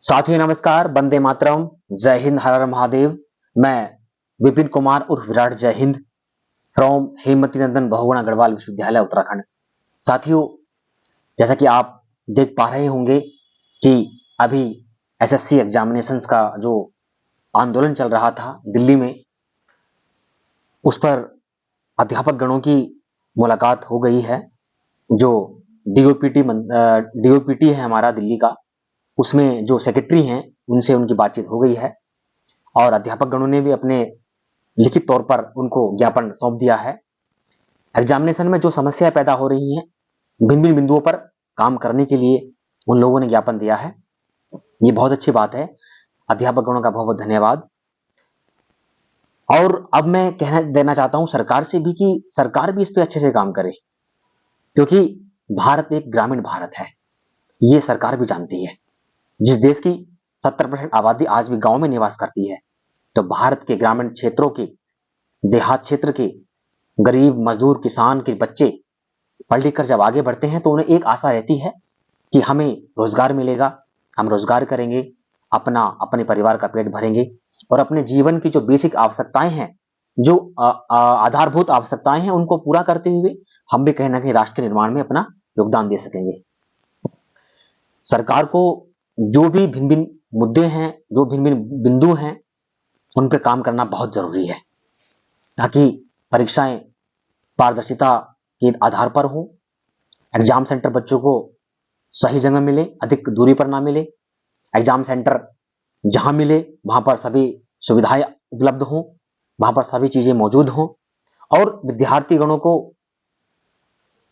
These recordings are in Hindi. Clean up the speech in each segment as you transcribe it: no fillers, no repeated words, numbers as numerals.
साथियों नमस्कार, वंदे मातरम, जय हिंद, हर हर महादेव। मैं विपिन कुमार उर्फ विराट जय हिंद फ्रॉम हेमवती नंदन बहुगुणा गढ़वाल विश्वविद्यालय उत्तराखंड। साथियों, जैसा कि आप देख पा रहे होंगे कि अभी एसएससी एग्जामिनेशंस का जो आंदोलन चल रहा था दिल्ली में, उस पर अध्यापक गणों की मुलाकात हो गई है। जो डीओपीटी है हमारा दिल्ली का, उसमें जो सेक्रेटरी हैं उनसे उनकी बातचीत हो गई है और अध्यापक गणों ने भी अपने लिखित तौर पर उनको ज्ञापन सौंप दिया है। एग्जामिनेशन में जो समस्याएं पैदा हो रही हैं, भिन्न भिन्न बिंदुओं पर काम करने के लिए उन लोगों ने ज्ञापन दिया है। ये बहुत अच्छी बात है। अध्यापक गणों का बहुत बहुत धन्यवाद। और अब मैं कहना देना चाहता हूं सरकार से भी कि सरकार भी इस पे अच्छे से काम करे, क्योंकि भारत एक ग्रामीण भारत है, ये सरकार भी जानती है। जिस देश की 70% आबादी आज भी गांव में निवास करती है, तो भारत के ग्रामीण क्षेत्रों के, देहात क्षेत्र के गरीब मजदूर किसान के बच्चे पढ़ लिख कर जब आगे बढ़ते हैं तो उन्हें एक आशा रहती है कि हमें रोजगार मिलेगा, हम रोजगार करेंगे, अपने परिवार का पेट भरेंगे और अपने जीवन की जो बेसिक आवश्यकताएं हैं, जो आधारभूत आवश्यकताएं हैं, उनको पूरा करते हुए हम भी कहीं ना कहीं राष्ट्र के निर्माण में अपना योगदान दे सकेंगे। सरकार को जो भी भिन्न भिन्न मुद्दे हैं, जो भिन्न भिन्न बिंदु हैं, उन पर काम करना बहुत जरूरी है, ताकि परीक्षाएं पारदर्शिता के आधार पर हो, एग्जाम सेंटर बच्चों को सही जगह मिले, अधिक दूरी पर ना मिले, एग्जाम सेंटर जहां मिले वहां पर सभी सुविधाएं उपलब्ध हों, वहां पर सभी चीजें मौजूद हों और विद्यार्थी गणों को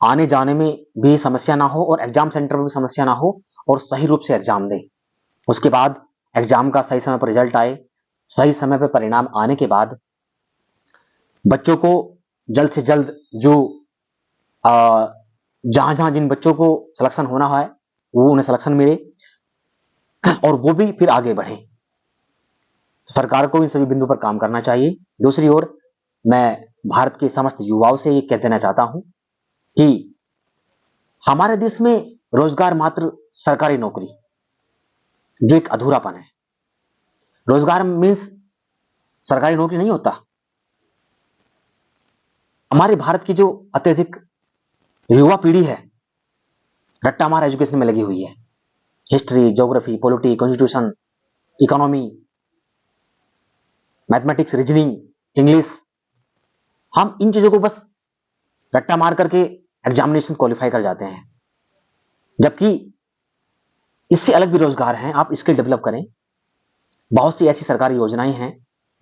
आने जाने में भी समस्या ना हो और एग्जाम सेंटर में भी समस्या ना हो और सही रूप से एग्जाम दें। उसके बाद एग्जाम का सही समय पर रिजल्ट आए, सही समय पर परिणाम आने के बाद बच्चों को जल्द से जल्द जो जहां जहां जिन बच्चों को सिलेक्शन होना है वो उन्हें सिलेक्शन मिले और वो भी फिर आगे बढ़े। सरकार को इन सभी बिंदु पर काम करना चाहिए। दूसरी ओर मैं भारत के समस्त युवाओं से ये कह देना चाहता हूं कि हमारे देश में रोजगार मात्र सरकारी नौकरी जो एक अधूरापन है। रोजगार मीन्स सरकारी नौकरी नहीं होता। हमारे भारत की जो अत्यधिक युवा पीढ़ी है रट्टा मार एजुकेशन में लगी हुई है। History, geography, polity, constitution, economy, mathematics, reasoning, English, हम इन चीजों को बस रट्टा मार करके एग्जामिनेशन क्वालिफाई कर जाते हैं, जबकि इससे अलग भी रोजगार हैं। आप स्किल डेवलप करें। बहुत सी ऐसी सरकारी योजनाएं हैं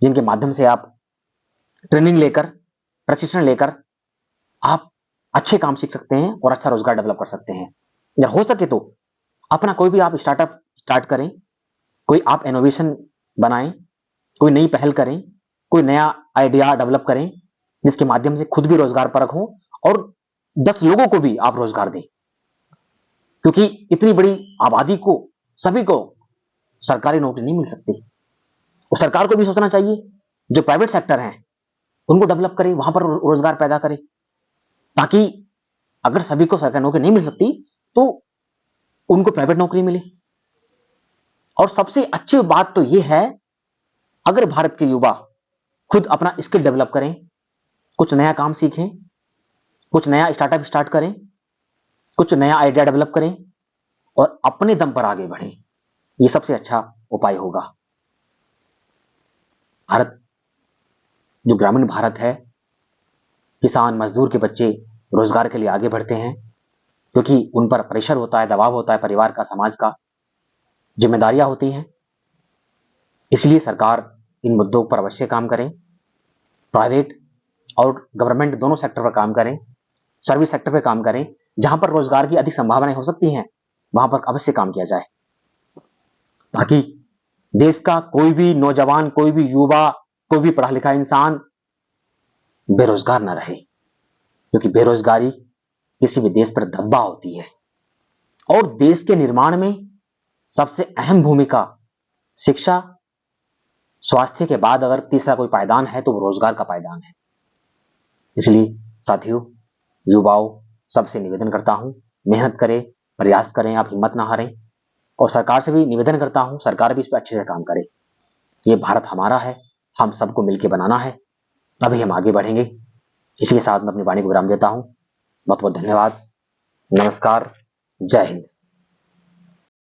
जिनके माध्यम से आप ट्रेनिंग लेकर, प्रशिक्षण लेकर आप अच्छे काम सीख सकते हैं और अच्छा रोजगार डेवलप कर सकते हैं। अगर हो सके तो अपना कोई भी आप स्टार्टअप स्टार्ट करें, कोई आप इनोवेशन बनाएं, कोई नई पहल करें, कोई नया आइडिया डेवलप करें जिसके माध्यम से खुद भी रोजगार परक हो और 10 लोगों को भी आप रोजगार दें, क्योंकि इतनी बड़ी आबादी को, सभी को सरकारी नौकरी नहीं मिल सकती। और सरकार को भी सोचना चाहिए, जो प्राइवेट सेक्टर है उनको डेवलप करे, वहां पर रोजगार पैदा करे, ताकि अगर सभी को सरकारी नौकरी नहीं मिल सकती तो उनको प्राइवेट नौकरी मिले। और सबसे अच्छी बात तो यह है, अगर भारत के युवा खुद अपना स्किल डेवलप करें, कुछ नया काम सीखें, कुछ नया स्टार्टअप स्टार्ट करें, कुछ नया आइडिया डेवलप करें और अपने दम पर आगे बढ़ें, यह सबसे अच्छा उपाय होगा। भारत जो ग्रामीण भारत है, किसान मजदूर के बच्चे रोजगार के लिए आगे बढ़ते हैं, क्योंकि उन पर प्रेशर होता है, दबाव होता है, परिवार का, समाज का, जिम्मेदारियां होती हैं। इसलिए सरकार इन मुद्दों पर अवश्य काम करें। प्राइवेट और गवर्नमेंट दोनों सेक्टर पर काम करें, सर्विस सेक्टर पर काम करें। जहां पर रोजगार की अधिक संभावनाएं हो सकती हैं वहां पर अवश्य काम किया जाए, ताकि देश का कोई भी नौजवान, कोई भी युवा, कोई भी पढ़ा लिखा इंसान बेरोजगार न रहे, क्योंकि बेरोजगारी किसी भी देश पर धब्बा होती है। और देश के निर्माण में सबसे अहम भूमिका शिक्षा, स्वास्थ्य के बाद अगर तीसरा कोई पायदान है तो वो रोजगार का पायदान है। इसलिए साथियों, युवाओं, सबसे निवेदन करता हूं, मेहनत करें, प्रयास करें, आप हिम्मत ना हारें, और सरकार से भी निवेदन करता हूं, सरकार भी इस पर अच्छे से काम करे। ये भारत हमारा है, हम सबको मिलकर बनाना है, तभी हम आगे बढ़ेंगे। इसी के साथ मैं अपनी वाणी को विराम देता हूं। बहुत बहुत धन्यवाद। नमस्कार। जय हिंद।